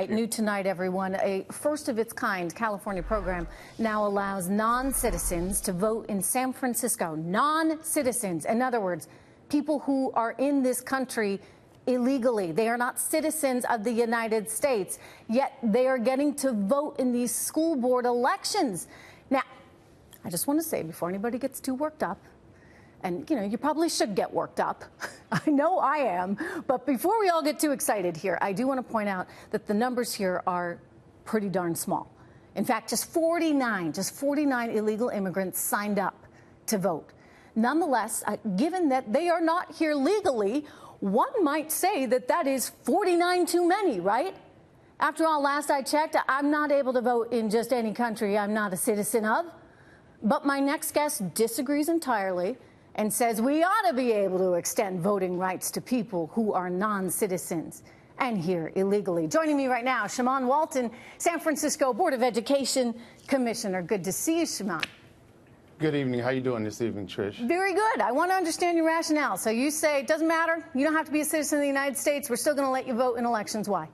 New tonight, everyone. A first-of-its-kind California program now allows non-citizens to vote in San Francisco. Non-citizens, in other words, people who are in this country illegally. They are not citizens of the United States, yet they are getting to vote in these school board elections. Now, I just want to say, before anybody gets too worked up, and, you know, you probably should get worked up. I know I am. But before we all get too excited here, I do want to point out that the numbers here are pretty darn small. In fact, just 49 illegal immigrants signed up to vote. Nonetheless, given that they are not here legally, one might say that that is 49 too many, right? After all, last I checked, I'm not able to vote in just any country I'm not a citizen of. But my next guest disagrees entirely and says we ought to be able to extend voting rights to people who are non-citizens and here illegally. Joining me right now, Shamann Walton, San Francisco Board of Education Commissioner. Good to see you, Shamann. Good evening. How are you doing this evening, Trish? Very good. I want to understand your rationale. So you say it doesn't matter, you don't have to be a citizen of the United States, we're still going to let you vote in elections. Why?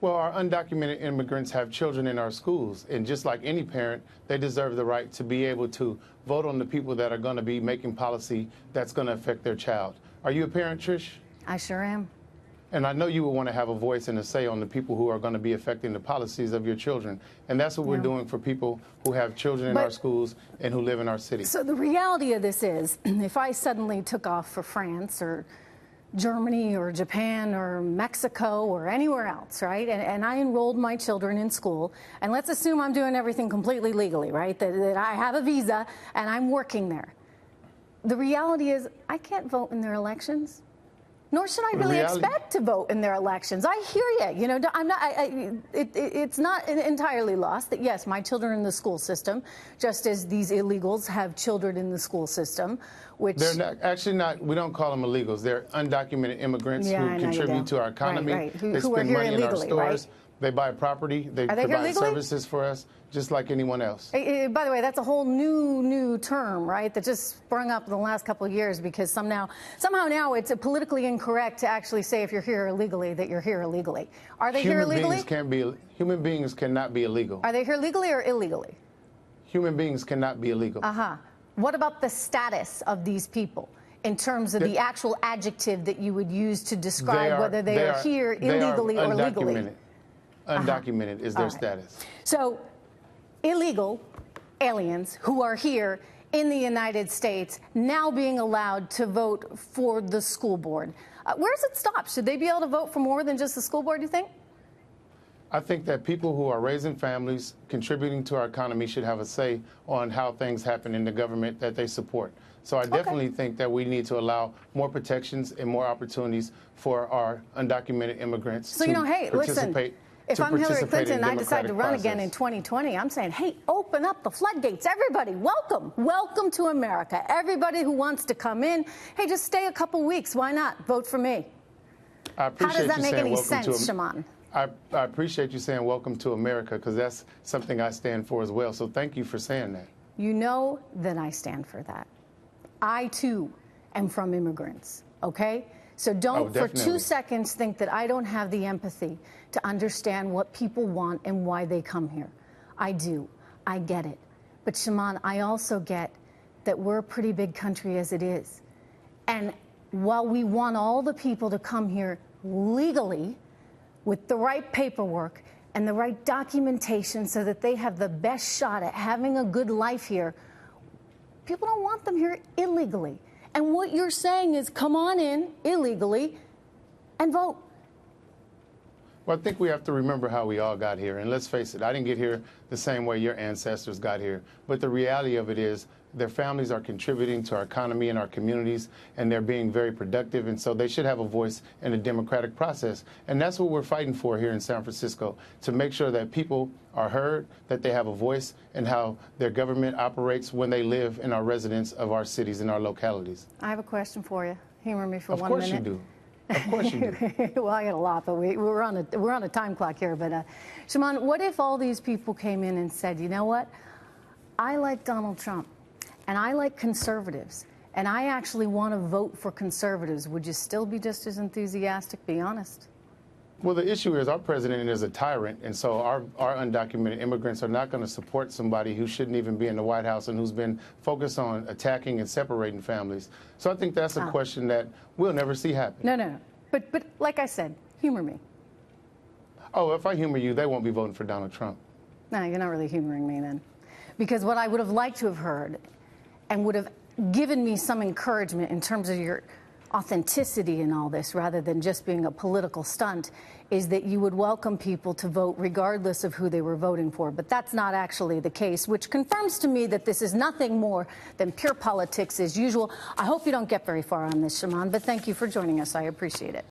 Well, our undocumented immigrants have children in our schools, and just like any parent, they deserve the right to be able to vote on the people that are going to be making policy that's going to affect their child. Are you a parent, Trish? I sure am. And I know you would want to have a voice and a say on the people who are going to be affecting the policies of your children. And that's what we're doing for people who have children in our schools and who live in our city. So the reality of this is, if I suddenly took off for France or Germany or Japan or Mexico or anywhere else, right? And I enrolled my children in school. And let's assume I'm doing everything completely legally, right? That I have a visa and I'm working there. The reality is I can't vote in their elections. Nor should I really expect to vote in their elections. I hear you. You know, I'm not. It's not entirely lost that yes, my children are in the school system, just as these illegals have children in the school system, which they're not, actually not. We don't call them illegals. They're undocumented immigrants who contribute to our economy. Right. They who spend money in our stores. Right? They buy property. They provide services for us, just like anyone else. By the way, that's a whole new term, right, that just sprung up in the last couple of years because somehow now it's politically incorrect to actually say if you're here illegally that you're here illegally. Are they here illegally? Human beings cannot be illegal. Are they here legally or illegally? Human beings cannot be illegal. What about the status of these people in terms of the actual adjective that you would use to describe whether they are here illegally or legally? Undocumented is their status. So illegal aliens who are here in the United States now being allowed to vote for the school board. Where does it stop? Should they be able to vote for more than just the school board, do you think? I think that people who are raising families, contributing to our economy should have a say on how things happen in the government that they support. So I definitely think that we need to allow more protections and more opportunities for our undocumented immigrants to participate. If I'm Hillary Clinton and I decide to run again in 2020, I'm saying, hey, open up the floodgates. Everybody, welcome. Welcome to America. Everybody who wants to come in, hey, just stay a couple weeks. Why not? Vote for me. How does that make any sense, Shamann? I appreciate you saying welcome to America because that's something I stand for as well. So thank you for saying that. You know that I stand for that. I, too, am from immigrants, okay? So don't for 2 seconds think that I don't have the empathy to understand what people want and why they come here. I do. I get it. But Shamann, I also get that we're a pretty big country as it is. And while we want all the people to come here legally with the right paperwork and the right documentation so that they have the best shot at having a good life here, people don't want them here illegally. And what you're saying is come on in illegally and vote. Well, I think we have to remember how we all got here. And let's face it, I didn't get here the same way your ancestors got here. But the reality of it is their families are contributing to our economy and our communities, and they're being very productive. And so they should have a voice in the democratic process. And that's what we're fighting for here in San Francisco, to make sure that people are heard, that they have a voice in how their government operates when they live in our residence of our cities and our localities. I have a question for you. Humor me for 1 minute. Of course you do. Of course you do. Well, I get a lot, but we're on a time clock here. But Shamann, what if all these people came in and said, you know what, I like Donald Trump, and I like conservatives, and I actually want to vote for conservatives. Would you still be just as enthusiastic? Be honest. Well, the issue is our president is a tyrant, and so our undocumented immigrants are not going to support somebody who shouldn't even be in the White House and who's been focused on attacking and separating families. So I think that's a question that we'll never see happen. No. But like I said, humor me. Oh, if I humor you, they won't be voting for Donald Trump. No, you're not really humoring me then. Because what I would have liked to have heard and would have given me some encouragement in terms of your authenticity in all this, rather than just being a political stunt, is that you would welcome people to vote regardless of who they were voting for. But that's not actually the case, which confirms to me that this is nothing more than pure politics as usual. I hope you don't get very far on this, Shimon, but thank you for joining us. I appreciate it.